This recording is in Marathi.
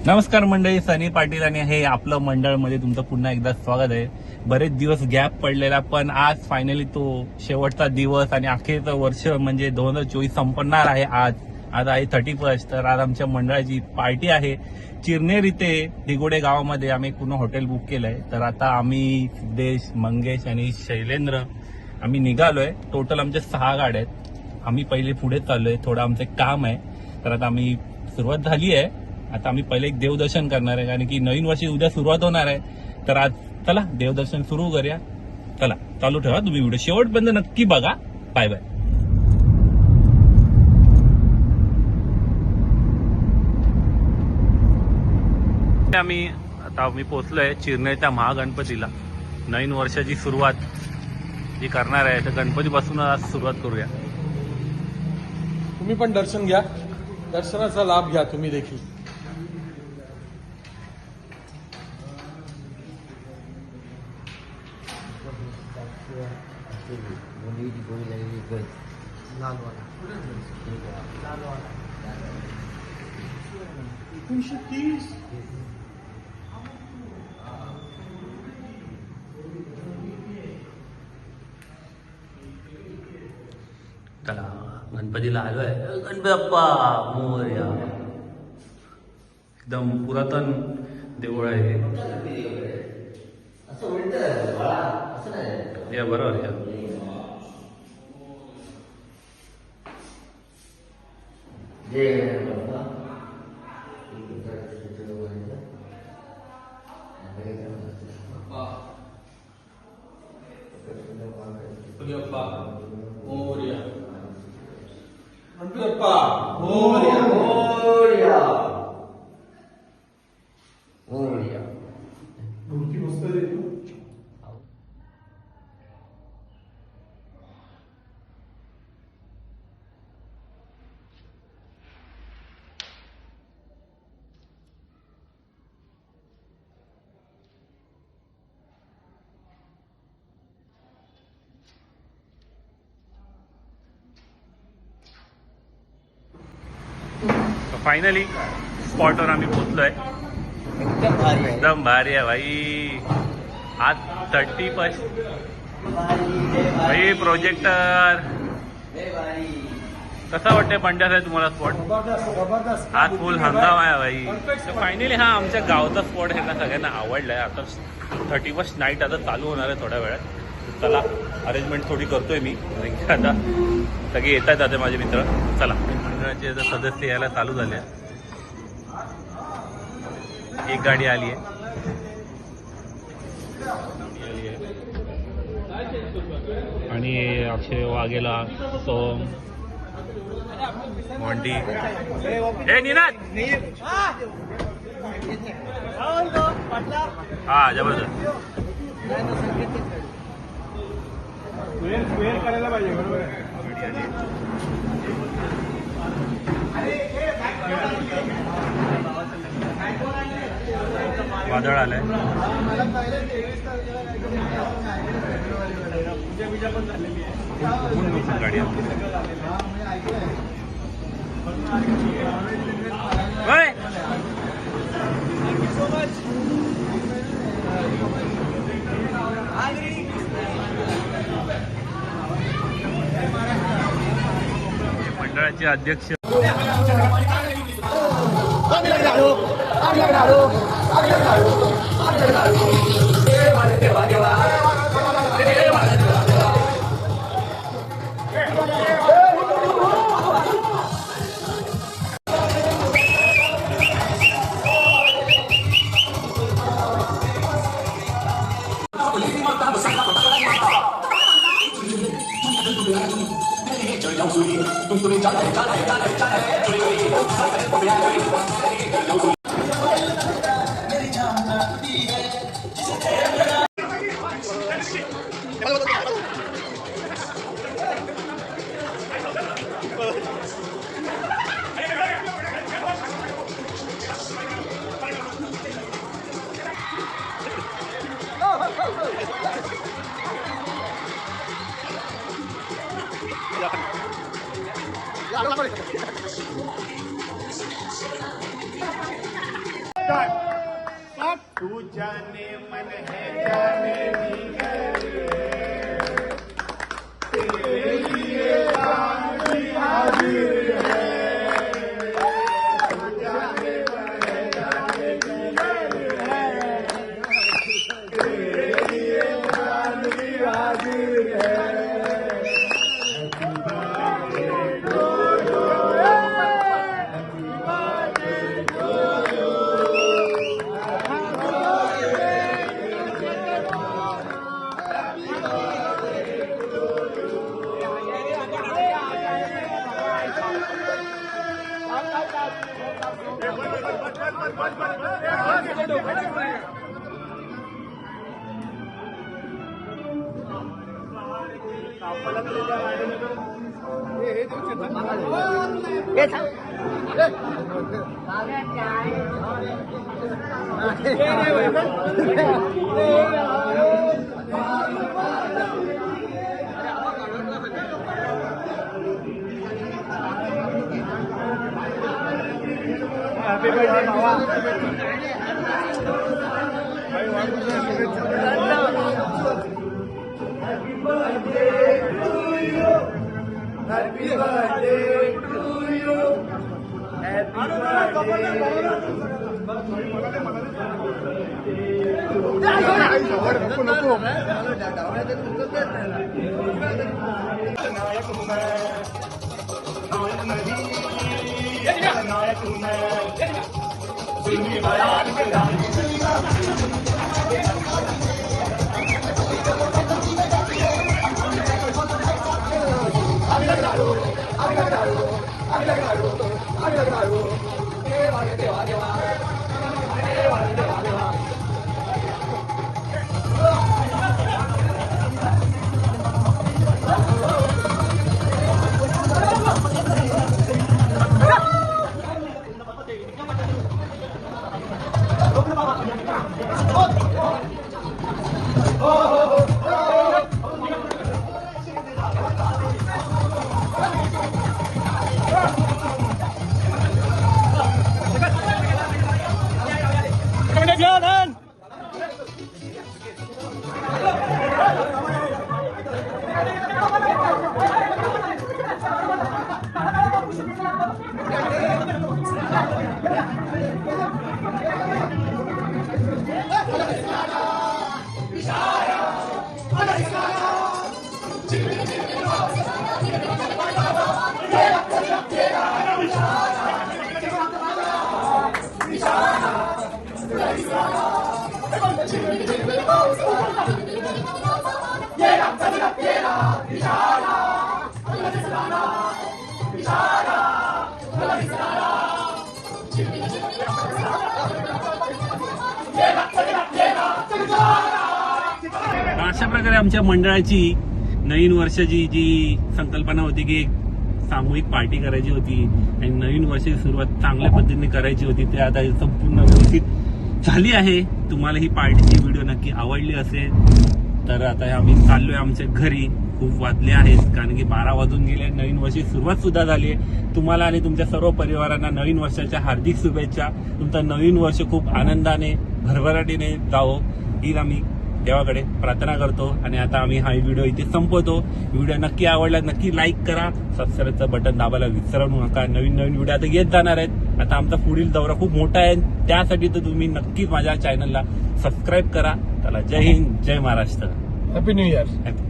नमस्कार मंडळी, सनी पाटील आणि हे आपलं मंडळमध्ये तुमचं पुन्हा एकदा स्वागत आहे. बरेच दिवस गॅप पडलेला, पण आज फायनली तो शेवटचा दिवस आणि अखेरचं वर्ष म्हणजे 2024 संपणार आहे. आज आहे 31. तर आज आमच्या मंडळाची पार्टी आहे. चिरनेर इथे दिगोडे गावामध्ये आम्ही पूर्ण हॉटेल बुक केलंय. तर आता आम्ही सिद्धेश, मंगेश आणि शैलेंद्र आम्ही निघालोय. टोटल आमच्या 6 गाड्या आहेत. आम्ही पहिले पुढे चाललोय, थोडं आमचं काम आहे. तर आता आम्ही सुरुवात झाली आहे. आता आम्ही पहिले एक देवदर्शन करणार आहे, कारण की नवीन वर्षी उद्या सुरुवात होणार आहे. तर आज चला देवदर्शन सुरू करूया. चला चालू ठेवा, तुम्ही व्हिडिओ शेवटपर्यंत नक्की बघा. Bye bye. आम्ही पोहोचलोय चिरनेरच्या महागणपतीला. नवीन वर्षाची सुरुवात जी करणार आहे, तर गणपतीपासून आज सुरुवात करूया. तुम्ही पण दर्शन घ्या, दर्शनाचा लाभ घ्या तुम्ही देखील. चला गणपतीला आलोय. गणपती बाप्पा मोरया. एकदम पुरातन देऊळ आहे. या बरोबर या. फायनली स्पॉटवर आम्ही पोहोचलोय. एकदम भारी आहे भाई. आज 31 भाई. प्रोजेक्टर कसा वाटतंय बंड्याचा तुम्हाला स्पॉट? आज फुल हंगाम आहे भाई. तर फायनली हा आमच्या गावचा स्पॉट ह्यांना सगळ्यांना आवडलाय. आता 31 नाईट आता चालू होणार आहे थोड्या वेळात. चला अरेंजमेंट थोडी करतोय मी, आता सगळे येत आहेत आता माझे मित्र. चला मंडळाचे सदस्य यायला चालू झाले. एक गाडी आली आहे. आणि अक्षय वाघेला, सोम, मोंटी, हे निनाद. हा जबरदस्त. करायला पाहिजे. बरोबर वादळ आलंय. गाडी मंडळाचे अध्यक्ष तू जाने मन है जाने भी तेरे लिए जान भी हाजिर है। तू जाने मन है जाने भी तेरे लिए जान भी हाजिर है। Happy birthday, Mama. Happy birthday to you. Happy birthday to you. Happy अशा प्रकारे आमच्या मंडळाची नवीन वर्षाची जी संकल्पना होती की एक सामूहिक पार्टी करायची होती आणि नवीन वर्षाची सुरुवात चांगल्या पद्धतीने करायची होती, ते आता संपूर्ण व्यवस्थित झाली आहे. तुम्हाला ही पार्टीची व्हिडिओ नक्की आवडली असेल तर आता आम्ही चाललोय आमच्या घरी. खूप वाजले आहेत कारण की 12 वाजून गेले. नवीन वर्षाची सुरुवात सुद्धा झाली आहे. तुम्हाला आणि तुमच्या सर्व परिवारांना नवीन वर्षाच्या हार्दिक शुभेच्छा. तुमचं नवीन वर्ष खूप आनंदाने भरभराटीने जावं ही आम्ही देवाकडे प्रार्थना करतो. आणि आता आम्ही हा व्हिडिओ इथे संपवतो. व्हिडिओ नक्की आवडला नक्की लाईक करा, सबस्क्राईबचं बटन दाबायला विसरू नका. नवीन नवीन व्हिडिओ आता येत जाणार आहेत. आता आमचा पुढील दौरा खूप मोठा आहे, त्यासाठी तर तुम्ही नक्कीच माझ्या चॅनलला सबस्क्राईब करा. चला, जय हिंद, जय महाराष्ट्र. Happy new year.